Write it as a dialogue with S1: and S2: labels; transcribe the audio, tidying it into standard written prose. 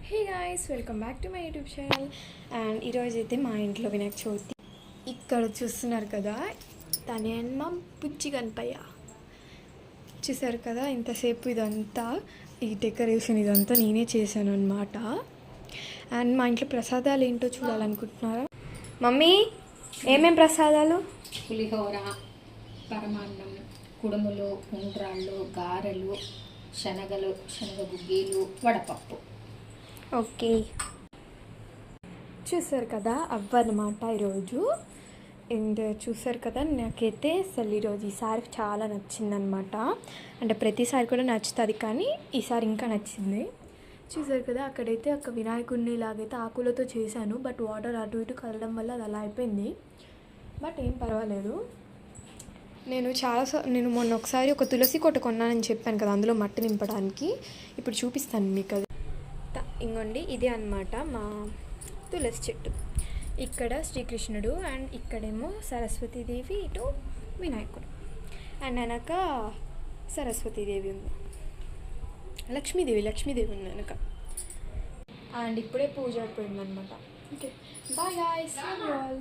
S1: Hey guys, welcome back to my YouTube channel. And ఈరోజు అయితే మా ఇంట్లో వినాయక చవితి. ఇక్కడ చూస్తున్నారు కదా, తనే మా పుచ్చి కనిపయ్య. చూసారు కదా, ఇంతసేపు ఇదంతా ఈ డెకరేషన్ ఇదంతా నేనే చేశాను అనమాట. అండ్ మా ఇంట్లో ప్రసాదాలు ఏంటో చూడాలనుకుంటున్నారా? మమ్మీ, ఏమేం ప్రసాదాలు?
S2: పులిహోర, పరమాన్నం, కుడుములు, ఉండ్రాళ్ళు, గారెలు, శనగలు, శనగ గుగ్గీలు, వడపప్పు.
S1: ఓకే, చూసారు కదా అవ్వన్నమాట ఈరోజు. అండ్ చూసారు కదా, నాకైతే అసలు ఈరోజు ఈసారి చాలా నచ్చిందనమాట. అంటే ప్రతిసారి కూడా నచ్చుతుంది, కానీ ఈసారి ఇంకా నచ్చింది. చూసారు కదా, అక్కడైతే ఒక వినాయకుడిని లాగైతే ఆకులతో చేశాను. బట్ వాటర్ అటు ఇటు కదలడం వల్ల అది అలా అయిపోయింది. బట్ ఏం పర్వాలేదు. నేను మొన్న ఒకసారి ఒక తులసి కోట కొన్నానని చెప్పాను కదా, అందులో మట్టి నింపడానికి. ఇప్పుడు చూపిస్తాను మీకు. అది ఇంకోండి, ఇదే అన్నమాట మా తులసి చెట్టు. ఇక్కడ శ్రీకృష్ణుడు, అండ్ ఇక్కడేమో సరస్వతీదేవి, ఇటు వినాయకుడు, అండ్ వెనక సరస్వతీదేవి ఉంది, లక్ష్మీదేవి ఉంది వెనక. అండ్ ఇప్పుడే పూజ అయిపోయిందనమాట. Okay, bye guys, love you all.